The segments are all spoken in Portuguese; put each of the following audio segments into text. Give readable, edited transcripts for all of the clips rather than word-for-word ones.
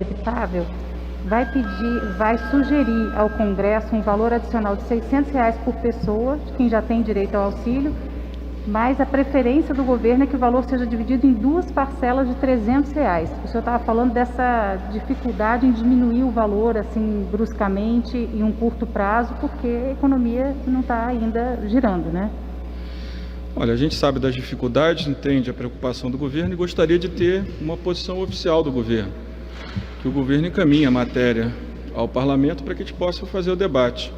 inevitável, vai sugerir ao Congresso um valor adicional de R$600 por pessoa, de quem já tem direito ao auxílio, mas a preferência do governo é que o valor seja dividido em duas parcelas de R$300. O senhor estava falando dessa dificuldade em diminuir o valor assim bruscamente em um curto prazo, porque a economia não está ainda girando, né? Olha, a gente sabe das dificuldades, entende a preocupação do governo e gostaria de ter uma posição oficial do governo, que o governo encaminhe a matéria ao parlamento para que a gente possa fazer o debate,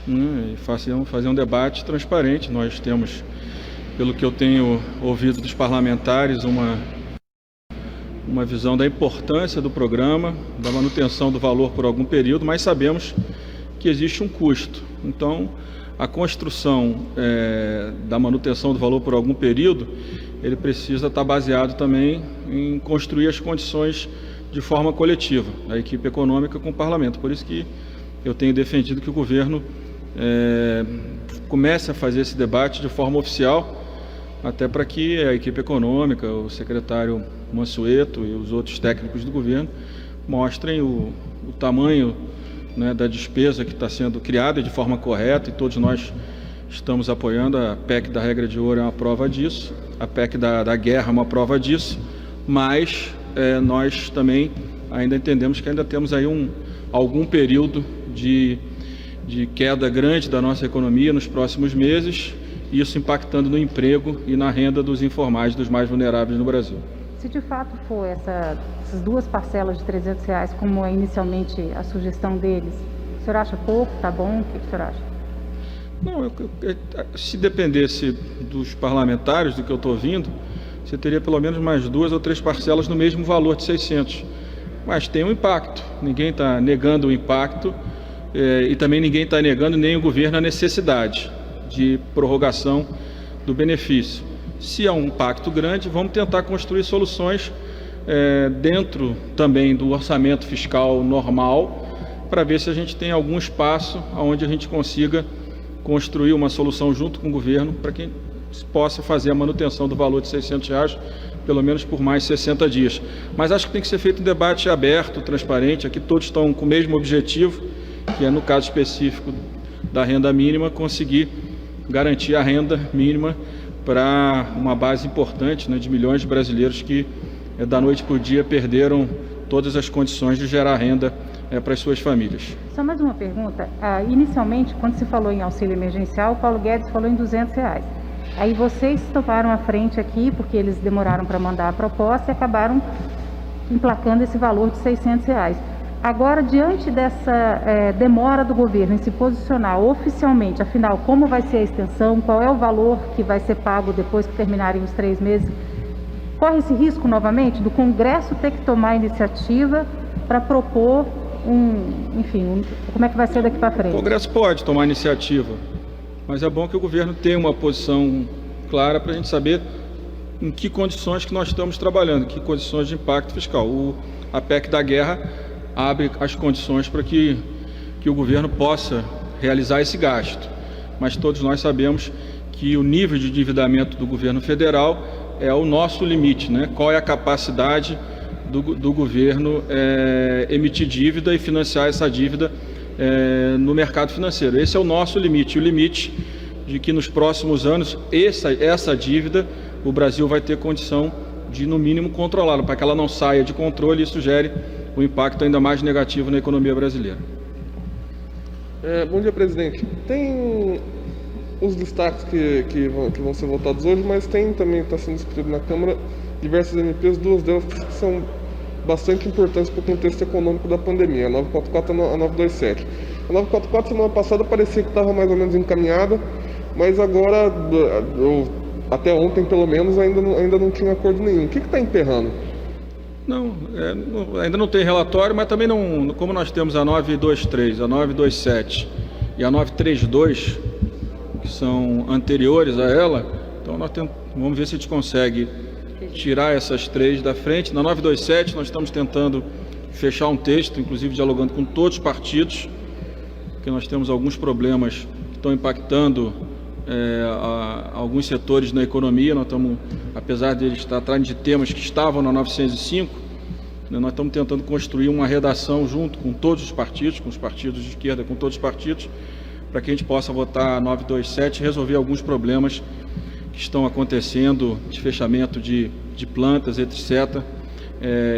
né, e fazer um debate transparente. Nós temos, pelo que eu tenho ouvido dos parlamentares, uma visão da importância do programa, da manutenção do valor por algum período, mas sabemos que existe um custo. Então, a construção da manutenção do valor por algum período, ele precisa estar baseado também em construir as condições de forma coletiva, a equipe econômica com o parlamento. Por isso que eu tenho defendido que o governo comece a fazer esse debate de forma oficial, até para que a equipe econômica, o secretário Mansueto e os outros técnicos do governo mostrem o tamanho, né, da despesa que está sendo criada de forma correta, e todos nós estamos apoiando. A PEC da regra de ouro é uma prova disso, a PEC da guerra é uma prova disso, mas nós também ainda entendemos que ainda temos aí algum período de queda grande da nossa economia nos próximos meses, isso impactando no emprego e na renda dos informais, dos mais vulneráveis no Brasil. Se de fato for essas duas parcelas de R$300, como é inicialmente a sugestão deles, o senhor acha pouco, tá bom? O que o senhor acha? Não, se dependesse dos parlamentares, do que eu estou ouvindo, você teria pelo menos mais 2 ou 3 parcelas no mesmo valor de 600. Mas tem um impacto, ninguém está negando o impacto, e também ninguém está negando, nem o governo, a necessidade de prorrogação do benefício. Se há um impacto grande, vamos tentar construir soluções dentro também do orçamento fiscal normal, para ver se a gente tem algum espaço onde a gente consiga construir uma solução junto com o governo, para que possa fazer a manutenção do valor de R$600, pelo menos por mais 60 dias. Mas acho que tem que ser feito um debate aberto, transparente. Aqui todos estão com o mesmo objetivo, que é, no caso específico da renda mínima, conseguir garantir a renda mínima para uma base importante, né, de milhões de brasileiros que da noite para o dia perderam todas as condições de gerar renda para as suas famílias. Só mais uma pergunta. Inicialmente, quando se falou em auxílio emergencial, o Paulo Guedes falou em R$200. Aí vocês tomaram a frente aqui, porque eles demoraram para mandar a proposta e acabaram emplacando esse valor de R$600. Agora, diante dessa demora do governo em se posicionar oficialmente, afinal, como vai ser a extensão, qual é o valor que vai ser pago depois que terminarem os 3 meses, corre esse risco novamente do Congresso ter que tomar a iniciativa para propor como é que vai ser daqui para frente? O Congresso pode tomar iniciativa, mas é bom que o governo tenha uma posição clara para a gente saber em que condições que nós estamos trabalhando, em que condições de impacto fiscal. A PEC da guerra abre as condições para que o governo possa realizar esse gasto, mas todos nós sabemos que o nível de endividamento do governo federal é o nosso limite, né? Qual é a capacidade do governo emitir dívida e financiar essa dívida no mercado financeiro. Esse é o nosso limite, o limite de que nos próximos anos essa dívida o Brasil vai ter condição de, no mínimo, controlá-la, para que ela não saia de controle e isso gere um impacto ainda mais negativo na economia brasileira. Bom dia, presidente. Tem os destaques que vão ser votados hoje, mas tem também, está sendo discutido na Câmara, diversas MPs, 2 delas que são bastante importantes para o contexto econômico da pandemia, a 944 e a 927. A 944, semana passada, parecia que estava mais ou menos encaminhada, mas agora, até ontem pelo menos, ainda não tinha acordo nenhum. O que está emperrando? Não, ainda não tem relatório, mas também não, como nós temos a 923, a 927 e a 932, que são anteriores a ela, então vamos ver se a gente consegue tirar essas 3 da frente. Na 927 nós estamos tentando fechar um texto, inclusive dialogando com todos os partidos, porque nós temos alguns problemas que estão impactando alguns setores na economia. Nós estamos, apesar de eles estar atrás de temas que estavam na 905, Nós estamos tentando construir uma redação junto com todos os partidos, com os partidos de esquerda, com todos os partidos, para que a gente possa votar a 927 e resolver alguns problemas que estão acontecendo, de fechamento de plantas, etc.,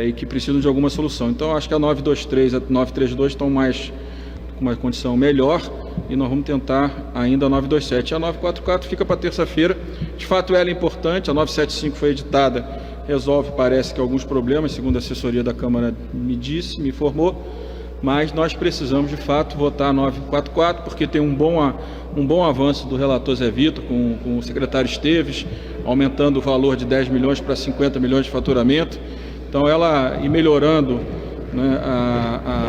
e que precisam de alguma solução. Então, acho que a 923 e a 932 estão com uma condição melhor, e nós vamos tentar ainda a 927. A 944 fica para terça-feira. De fato, ela é importante. A 975 foi editada, resolve, parece que, alguns problemas, segundo a assessoria da Câmara me informou, mas nós precisamos, de fato, votar a 944, porque tem um bom avanço do relator Zé Vitor, com o secretário Esteves, aumentando o valor de 10 milhões para 50 milhões de faturamento. Então, ela ir melhorando, né,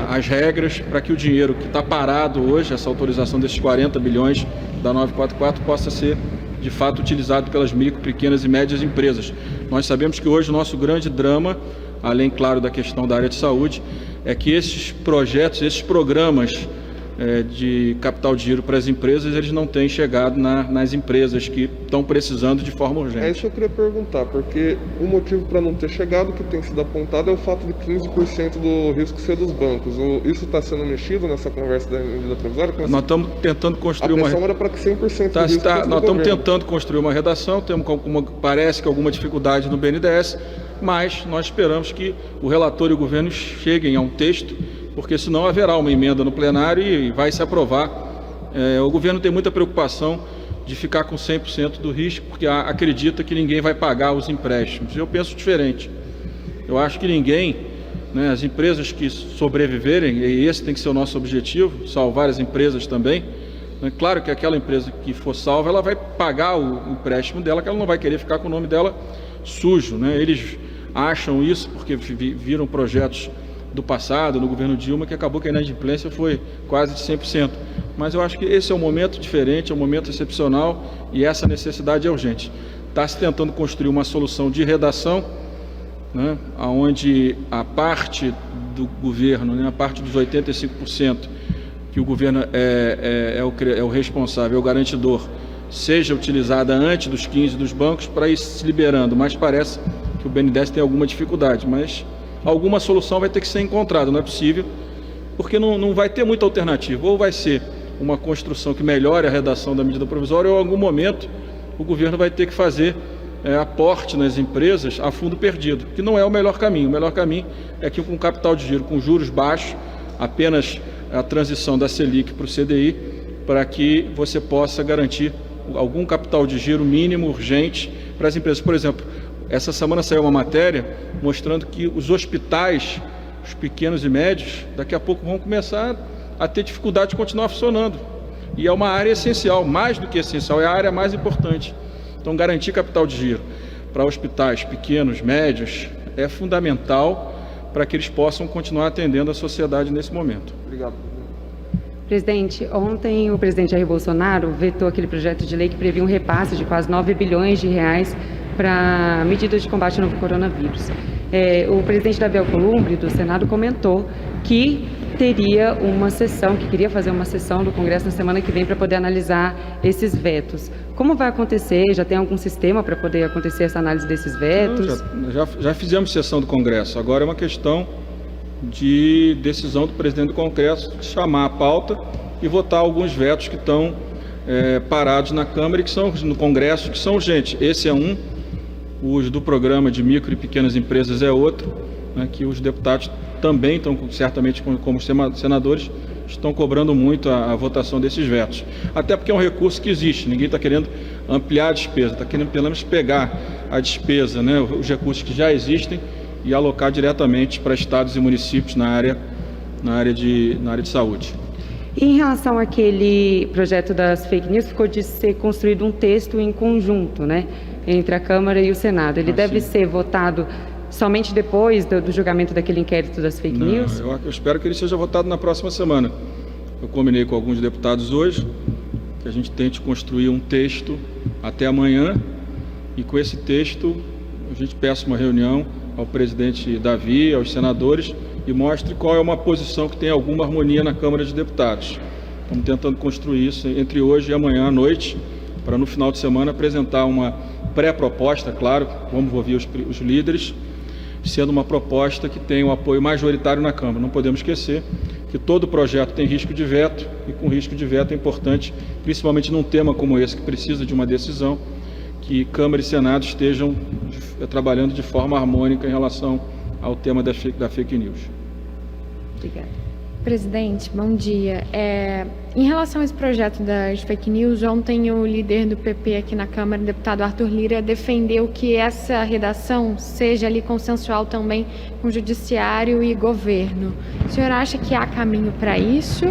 as regras para que o dinheiro que está parado hoje, essa autorização desses 40 bilhões da 944, possa ser, de fato, utilizado pelas micro, pequenas e médias empresas. Nós sabemos que hoje o nosso grande drama, além, claro, da questão da área de saúde, é que esses projetos, esses programas de capital de giro para as empresas, eles não têm chegado nas empresas que estão precisando de forma urgente. É isso que eu queria perguntar, porque o motivo para não ter chegado, que tem sido apontado, é o fato de 15% do risco ser dos bancos. Isso está sendo mexido nessa conversa da medida provisória? Nós estamos tentando construir uma... A pressão era para que 100% do risco fosse do Nós estamos governo. tentando construir uma redação, temos, parece que, alguma dificuldade no BNDES, mas nós esperamos que o relator e o governo cheguem a um texto, porque senão haverá uma emenda no plenário e vai se aprovar. O governo tem muita preocupação de ficar com 100% do risco, porque acredita que ninguém vai pagar os empréstimos. Eu penso diferente. Eu acho que ninguém, né, as empresas que sobreviverem, e esse tem que ser o nosso objetivo, salvar as empresas também. Claro que aquela empresa que for salva, ela vai pagar o empréstimo dela, que ela não vai querer ficar com o nome dela sujo, né? Eles acham isso porque viram projetos do passado, no governo Dilma, que acabou que a inadimplência foi quase de 100%. Mas eu acho que esse é um momento diferente, é um momento excepcional, e essa necessidade é urgente. Está se tentando construir uma solução de redação, né, onde a parte do governo, né, a parte dos 85%, que o governo é o responsável, é o garantidor, seja utilizada antes dos 15% dos bancos para ir se liberando. Mas parece que o BNDES tem alguma dificuldade, mas alguma solução vai ter que ser encontrada, não é possível, porque não vai ter muita alternativa. Ou vai ser uma construção que melhore a redação da medida provisória, ou em algum momento o governo vai ter que fazer aporte nas empresas a fundo perdido, que não é o melhor caminho. O melhor caminho é que, com capital de giro, com juros baixos, apenas a transição da Selic para o CDI, para que você possa garantir algum capital de giro mínimo, urgente, para as empresas. Por exemplo, essa semana saiu uma matéria mostrando que os hospitais, os pequenos e médios, daqui a pouco vão começar a ter dificuldade de continuar funcionando. E é uma área essencial, mais do que essencial, é a área mais importante. Então, garantir capital de giro para hospitais pequenos, médios, é fundamental para que eles possam continuar atendendo a sociedade nesse momento. Obrigado. Presidente, ontem o presidente Jair Bolsonaro vetou aquele projeto de lei que previa um repasse de quase 9 bilhões de reais para medidas de combate ao novo coronavírus. O presidente Davi Alcolumbre, do Senado, comentou que teria uma sessão, que queria fazer uma sessão do Congresso na semana que vem para poder analisar esses vetos. Como vai acontecer? Já tem algum sistema para poder acontecer essa análise desses vetos? Já fizemos sessão do Congresso. Agora é uma questão de decisão do presidente do Congresso de chamar a pauta e votar alguns vetos que estão parados na Câmara e que são no Congresso, que são urgentes. Esse é um, os do programa de micro e pequenas empresas é outro, né, que os deputados também estão, certamente como senadores, estão cobrando muito a votação desses vetos. Até porque é um recurso que existe, ninguém está querendo ampliar a despesa, está querendo pelo menos pegar a despesa, né, os recursos que já existem, e alocar diretamente para estados e municípios na área de saúde. Em relação àquele projeto das fake news, ficou de ser construído um texto em conjunto, né, entre a Câmara e o Senado. Ele deve ser votado somente depois do julgamento daquele inquérito das fake news? Eu espero que ele seja votado na próxima semana. Eu combinei com alguns deputados hoje que a gente tente construir um texto até amanhã, e com esse texto a gente peça uma reunião ao presidente Davi, aos senadores, e mostre qual é uma posição que tem alguma harmonia na Câmara de Deputados. Estamos tentando construir isso entre hoje e amanhã à noite, para no final de semana apresentar uma pré-proposta, claro, vamos ouvir os líderes, sendo uma proposta que tem um apoio majoritário na Câmara. Não podemos esquecer que todo projeto tem risco de veto, e com risco de veto é importante, principalmente num tema como esse, que precisa de uma decisão, que Câmara e Senado estejam trabalhando de forma harmônica em relação ao tema da fake news. Obrigada. Presidente, bom dia. Em relação a esse projeto das fake news, ontem o líder do PP aqui na Câmara, o deputado Arthur Lira, defendeu que essa redação seja ali consensual também com o Judiciário e Governo. O senhor acha que há caminho para isso?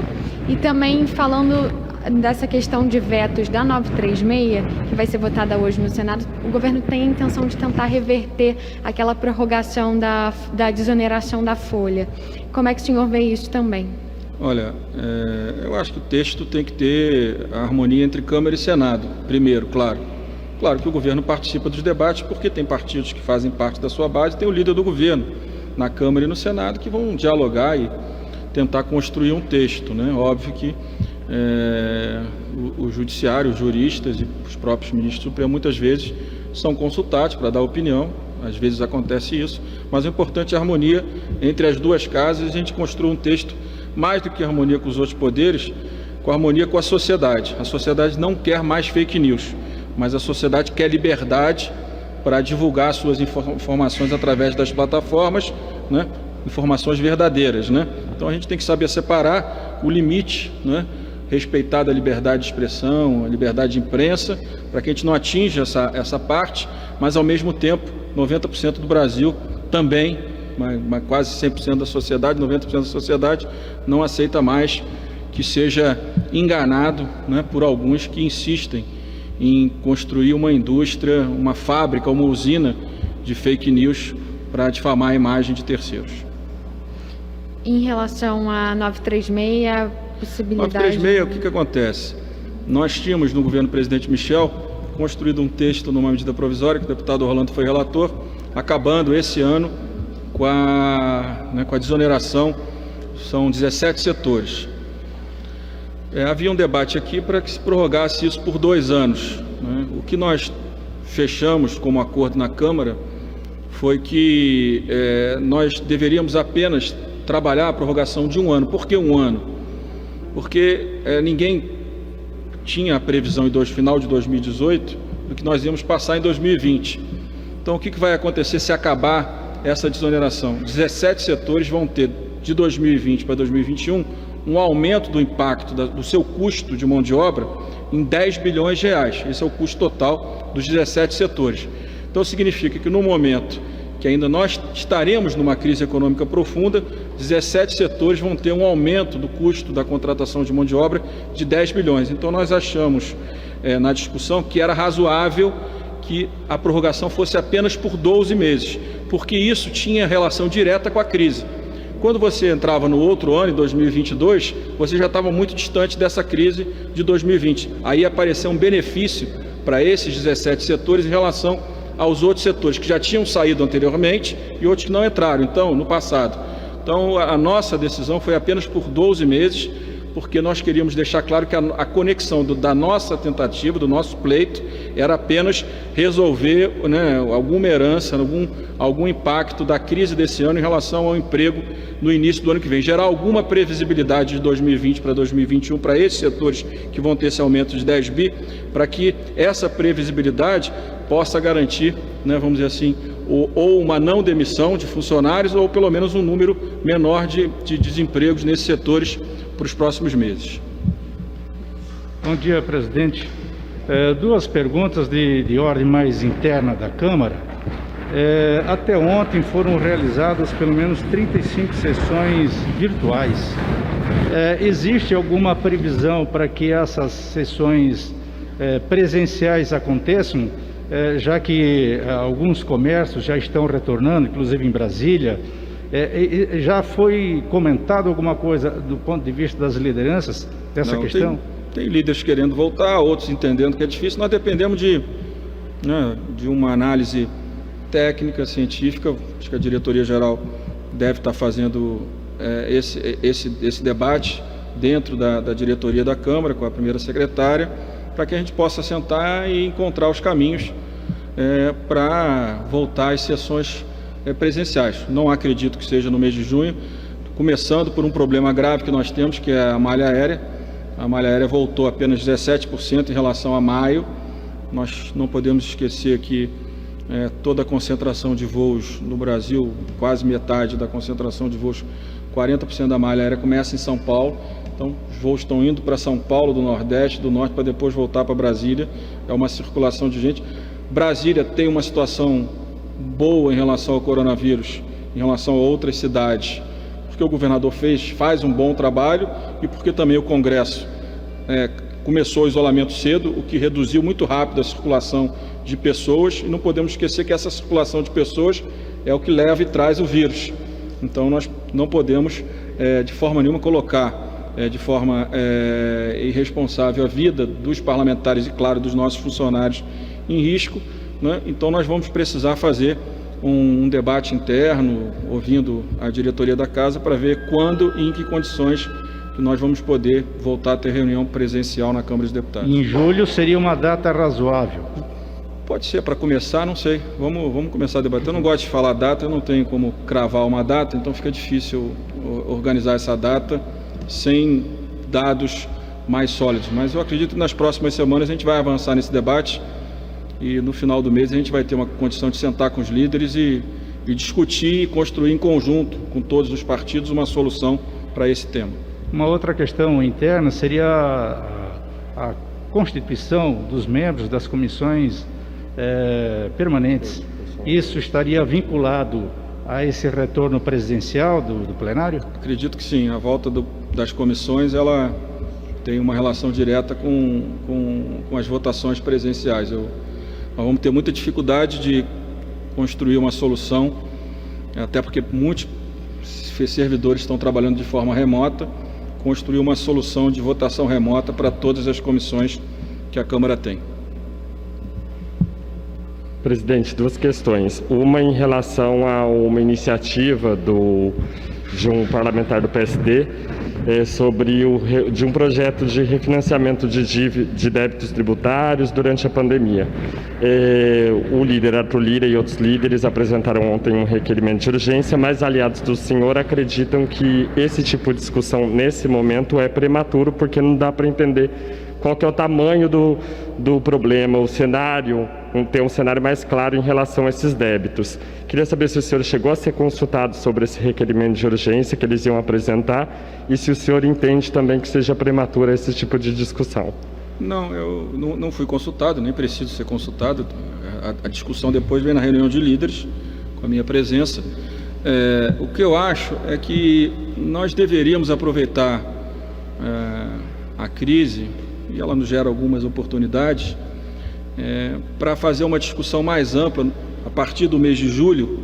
E também falando dessa questão de vetos da 936, que vai ser votada hoje no Senado, o governo tem a intenção de tentar reverter aquela prorrogação da desoneração da folha. Como é que o senhor vê isso também? Olha, eu acho que o texto tem que ter a harmonia entre Câmara e Senado, primeiro, claro. Claro que o governo participa dos debates, porque tem partidos que fazem parte da sua base, tem o líder do governo na Câmara e no Senado que vão dialogar e tentar construir um texto, né? Óbvio que o judiciário, os juristas e os próprios ministros do Supremo muitas vezes são consultados para dar opinião, às vezes acontece isso, mas o importante é a harmonia entre as duas casas e a gente construir um texto mais do que harmonia com os outros poderes, com harmonia com a sociedade. A sociedade não quer mais fake news, mas a sociedade quer liberdade para divulgar suas informações através das plataformas, né? Informações verdadeiras, né? Então a gente tem que saber separar o limite, né? Respeitar a liberdade de expressão, a liberdade de imprensa, para que a gente não atinja essa parte, mas ao mesmo tempo 90% do Brasil também, mas quase 100% da sociedade, 90% da sociedade não aceita mais que seja enganado, né, por alguns que insistem em construir uma indústria, uma fábrica, uma usina de fake news para difamar a imagem de terceiros. Em relação a 936, a possibilidade... 936, o que acontece? Nós tínhamos no governo do presidente Michel construído um texto numa medida provisória, que o deputado Rolando foi relator, acabando esse ano com a desoneração, são 17 setores. Havia um debate aqui para que se prorrogasse isso por 2 anos. Né? O que nós fechamos como acordo na Câmara foi que nós deveríamos apenas trabalhar a prorrogação de 1 ano. Por que 1 ano? Porque ninguém tinha a previsão no final de 2018 do que nós íamos passar em 2020. Então, o que vai acontecer se acabar essa desoneração? 17 setores vão ter, de 2020 para 2021, um aumento do impacto do seu custo de mão de obra em 10 bilhões de reais. Esse é o custo total dos 17 setores. Então, significa que no momento que ainda nós estaremos numa crise econômica profunda, 17 setores vão ter um aumento do custo da contratação de mão de obra de 10 bilhões. Então, nós achamos na discussão que era razoável que a prorrogação fosse apenas por 12 meses, porque isso tinha relação direta com a crise. Quando você entrava no outro ano, em 2022, você já estava muito distante dessa crise de 2020. Aí apareceu um benefício para esses 17 setores em relação aos outros setores que já tinham saído anteriormente e outros que não entraram, então, no passado. Então, a nossa decisão foi apenas por 12 meses, porque nós queríamos deixar claro que a conexão da nossa tentativa, do nosso pleito, era apenas resolver, né, alguma herança, algum impacto da crise desse ano em relação ao emprego no início do ano que vem. Gerar alguma previsibilidade de 2020 para 2021 para esses setores que vão ter esse aumento de 10 bi, para que essa previsibilidade possa garantir, né, vamos dizer assim, ou uma não demissão de funcionários ou pelo menos um número menor de desempregos nesses setores para os próximos meses. Bom dia, presidente. 2 perguntas de ordem mais interna da Câmara. Até ontem foram realizadas pelo menos 35 sessões virtuais. Existe alguma previsão para que essas sessões presenciais aconteçam, já que alguns comércios já estão retornando, inclusive em Brasília? Já foi comentado alguma coisa do ponto de vista das lideranças dessa questão? Tem líderes querendo voltar, outros entendendo que é difícil. Nós dependemos de uma análise técnica, científica. Acho que a diretoria-geral deve estar fazendo esse debate dentro da diretoria da Câmara, com a primeira secretária, para que a gente possa sentar e encontrar os caminhos para voltar às sessões presenciais. Não acredito que seja no mês de junho, começando por um problema grave que nós temos, que é a malha aérea. A malha aérea voltou apenas 17% em relação a maio. Nós não podemos esquecer que toda a concentração de voos no Brasil, quase metade da concentração de voos, 40% da malha aérea começa em São Paulo. Então, os voos estão indo para São Paulo, do Nordeste, do Norte, para depois voltar para Brasília. É uma circulação de gente. Brasília tem uma situação boa em relação ao coronavírus, em relação a outras cidades, porque o governador faz um bom trabalho e porque também o Congresso começou o isolamento cedo, o que reduziu muito rápido a circulação de pessoas, e não podemos esquecer que essa circulação de pessoas é o que leva e traz o vírus. Então nós não podemos de forma nenhuma colocar de forma irresponsável a vida dos parlamentares e, claro, dos nossos funcionários em risco, né? Então nós vamos precisar fazer um debate interno, ouvindo a diretoria da Casa, para ver quando e em que condições que nós vamos poder voltar a ter reunião presencial na Câmara dos Deputados. Em julho seria uma data razoável? Pode ser, para começar, não sei. Vamos começar a debater. Eu não gosto de falar data, eu não tenho como cravar uma data, então fica difícil organizar essa data sem dados mais sólidos. Mas eu acredito que nas próximas semanas a gente vai avançar nesse debate e no final do mês a gente vai ter uma condição de sentar com os líderes e discutir e construir em conjunto com todos os partidos uma solução para esse tema. Uma outra questão interna seria a constituição dos membros das comissões permanentes. Isso estaria vinculado a esse retorno presidencial do plenário? Acredito que sim. A volta das comissões, ela tem uma relação direta com as votações presenciais. Nós vamos ter muita dificuldade de construir uma solução, até porque muitos servidores estão trabalhando de forma remota, construir uma solução de votação remota para todas as comissões que a Câmara tem. Presidente, duas questões. Uma em relação a uma iniciativa de um parlamentar do PSD de um projeto de refinanciamento de débitos tributários durante a pandemia. O líder Arthur Lira e outros líderes apresentaram ontem um requerimento de urgência, mas aliados do senhor acreditam que esse tipo de discussão nesse momento é prematuro, porque não dá para entender qual que é o tamanho do problema, o cenário, ter um cenário mais claro em relação a esses débitos. Queria saber se o senhor chegou a ser consultado sobre esse requerimento de urgência que eles iam apresentar e se o senhor entende também que seja prematura esse tipo de discussão. Não, eu não fui consultado, nem preciso ser consultado. A discussão depois vem na reunião de líderes, com a minha presença. O que eu acho é que nós deveríamos aproveitar a crise, e ela nos gera algumas oportunidades, para fazer uma discussão mais ampla a partir do mês de julho,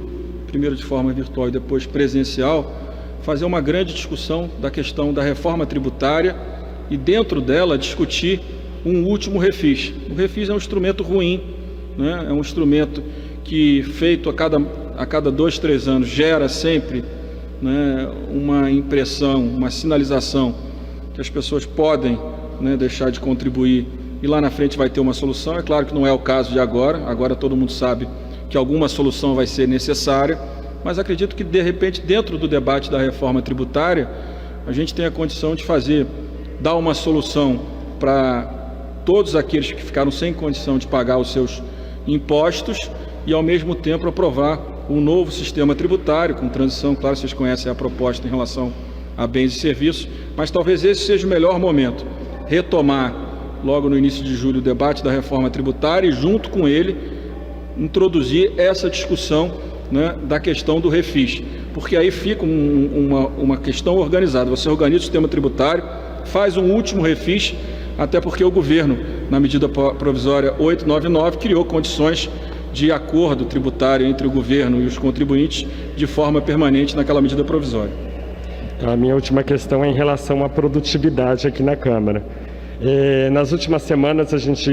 primeiro de forma virtual e depois presencial, fazer uma grande discussão da questão da reforma tributária e dentro dela discutir um último refis. O refis é um instrumento ruim, né? É um instrumento que, feito a cada 2, 3 anos, gera sempre, né, uma impressão, uma sinalização que as pessoas podem, né, deixar de contribuir e lá na frente vai ter uma solução. É claro que não é o caso de agora todo mundo sabe que alguma solução vai ser necessária, mas acredito que de repente dentro do debate da reforma tributária a gente tem a condição de dar uma solução para todos aqueles que ficaram sem condição de pagar os seus impostos e ao mesmo tempo aprovar um novo sistema tributário com transição. Claro, vocês conhecem a proposta em relação a bens e serviços, mas talvez esse seja o melhor momento, retomar logo no início de julho o debate da reforma tributária e junto com ele introduzir essa discussão, né, da questão do refis, porque aí fica uma questão organizada. Você organiza o sistema tributário, faz um último refis, até porque o governo, na medida provisória 899, criou condições de acordo tributário entre o governo e os contribuintes de forma permanente naquela medida provisória. A minha última questão é em relação à produtividade aqui na Câmara. Nas últimas semanas a gente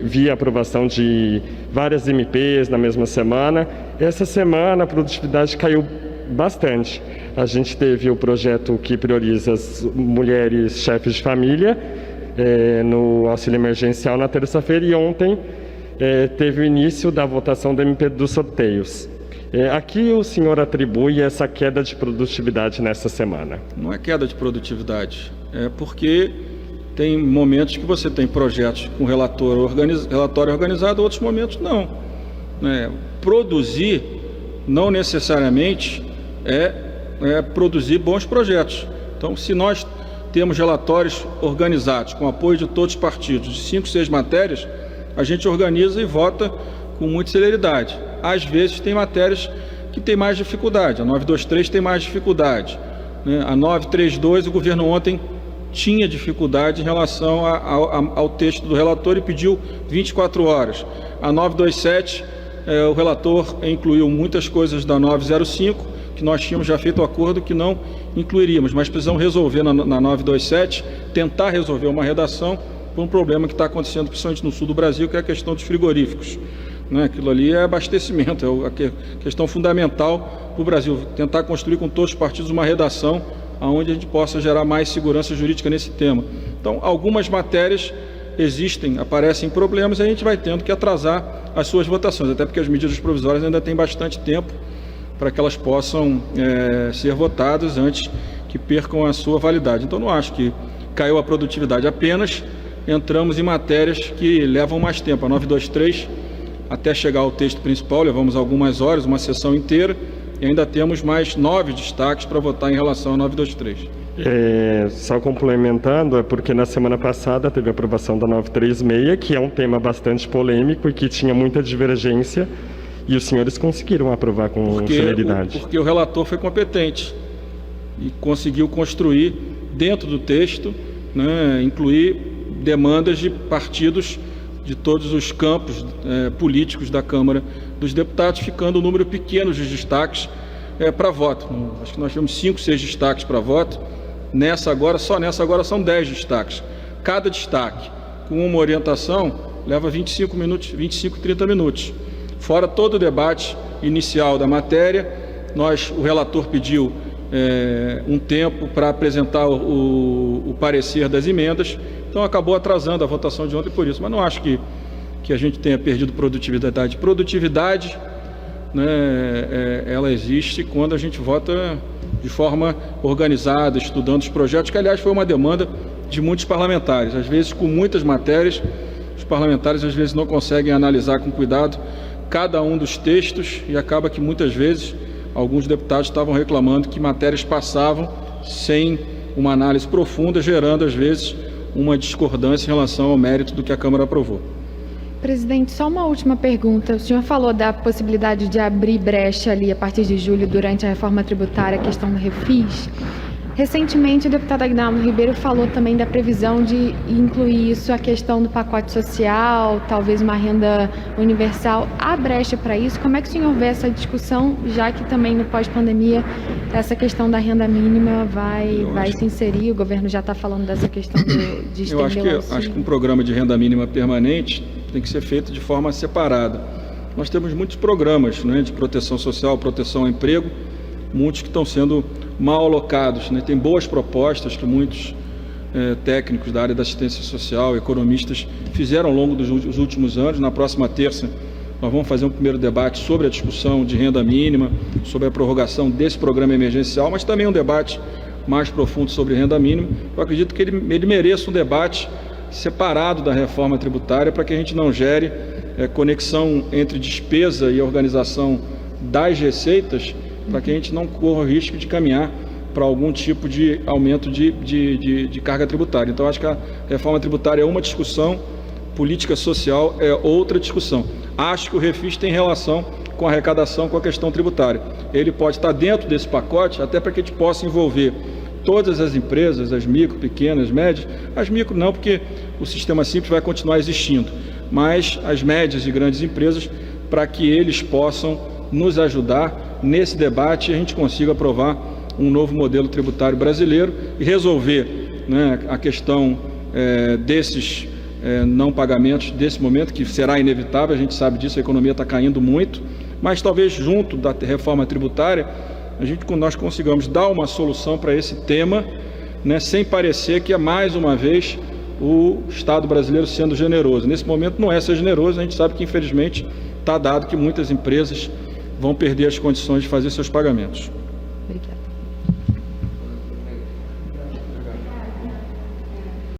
via a aprovação de várias MPs na mesma semana. Essa semana a produtividade caiu bastante. A gente teve o projeto que prioriza as mulheres chefes de família no auxílio emergencial na terça-feira e ontem teve o início da votação do MP dos sorteios. A que o senhor atribui essa queda de produtividade nessa semana? Não é queda de produtividade, é porque tem momentos que você tem projetos com relatório organizado, outros momentos não. Produzir não necessariamente é produzir bons projetos. Então, se nós temos relatórios organizados, com apoio de todos os partidos, de 5, 6 matérias, a gente organiza e vota com muita celeridade. Às vezes tem matérias que tem mais dificuldade, a 923 tem mais dificuldade, a 932 o governo ontem tinha dificuldade em relação ao texto do relator e pediu 24 horas. A 927, o relator incluiu muitas coisas da 905, que nós tínhamos já feito o acordo que não incluiríamos, mas precisamos resolver na 927, tentar resolver uma redação por um problema que está acontecendo principalmente no sul do Brasil, que é a questão dos frigoríficos. Aquilo ali é abastecimento, é a questão fundamental para o Brasil, tentar construir com todos os partidos uma redação onde a gente possa gerar mais segurança jurídica nesse tema. Então, algumas matérias aparecem problemas e a gente vai tendo que atrasar as suas votações, até porque as medidas provisórias ainda têm bastante tempo para que elas possam ser votadas antes que percam a sua validade. Então, não acho que caiu a produtividade, apenas entramos em matérias que levam mais tempo. A 923, até chegar ao texto principal, levamos algumas horas, uma sessão inteira, e ainda temos mais 9 destaques para votar em relação a 923. Só complementando, é porque na semana passada teve a aprovação da 936, que é um tema bastante polêmico e que tinha muita divergência, e os senhores conseguiram aprovar com celeridade. Porque o relator foi competente e conseguiu construir dentro do texto, incluir demandas de partidos de todos os campos políticos da Câmara dos Deputados, ficando um número pequeno de destaques para voto. Acho que nós temos 5, 6 destaques para voto. Só nessa agora são 10 destaques. Cada destaque, com uma orientação, leva 25 minutos, 25, 30 minutos. Fora todo o debate inicial da matéria, o relator pediu um tempo para apresentar o parecer das emendas, então acabou atrasando a votação de ontem por isso. Mas não acho que a gente tenha perdido produtividade. Produtividade, ela existe quando a gente vota de forma organizada, estudando os projetos, que aliás foi uma demanda de muitos parlamentares. Às vezes, com muitas matérias, os parlamentares às vezes não conseguem analisar com cuidado cada um dos textos e acaba que muitas vezes alguns deputados estavam reclamando que matérias passavam sem uma análise profunda, gerando às vezes uma discordância em relação ao mérito do que a Câmara aprovou. Presidente, só uma última pergunta. O senhor falou da possibilidade de abrir brecha ali a partir de julho durante a reforma tributária, a questão do refis. Recentemente, o deputado Aguinaldo Ribeiro falou também da previsão de incluir isso, a questão do pacote social, talvez uma renda universal. Há brecha para isso? Como é que o senhor vê essa discussão, já que também no pós-pandemia essa questão da renda mínima vai se inserir? O governo já está falando dessa questão de estender o auxílio. Acho que um programa de renda mínima permanente tem que ser feito de forma separada. Nós temos muitos programas de proteção social, proteção ao emprego, muitos que estão sendo mal alocados. Tem boas propostas que muitos técnicos da área da assistência social, economistas, fizeram ao longo dos últimos anos. Na próxima terça, nós vamos fazer um primeiro debate sobre a discussão de renda mínima, sobre a prorrogação desse programa emergencial, mas também um debate mais profundo sobre renda mínima. Eu acredito que ele mereça um debate separado da reforma tributária, para que a gente não gere conexão entre despesa e organização das receitas, para que a gente não corra o risco de caminhar para algum tipo de aumento de carga tributária. Então, acho que a reforma tributária é uma discussão, política social é outra discussão. Acho que o refis tem relação com a arrecadação, com a questão tributária. Ele pode estar dentro desse pacote, até para que a gente possa envolver todas as empresas, as micro, pequenas, médias. As micro não, porque o sistema simples vai continuar existindo, mas as médias e grandes empresas, para que eles possam nos ajudar nesse debate e a gente consiga aprovar um novo modelo tributário brasileiro e resolver a questão desses não pagamentos desse momento, que será inevitável, a gente sabe disso, a economia está caindo muito, mas talvez junto da reforma tributária nós consigamos dar uma solução para esse tema, sem parecer que é mais uma vez o Estado brasileiro sendo generoso. Nesse momento não é ser generoso, a gente sabe que infelizmente está dado que muitas empresas vão perder as condições de fazer seus pagamentos. Obrigada.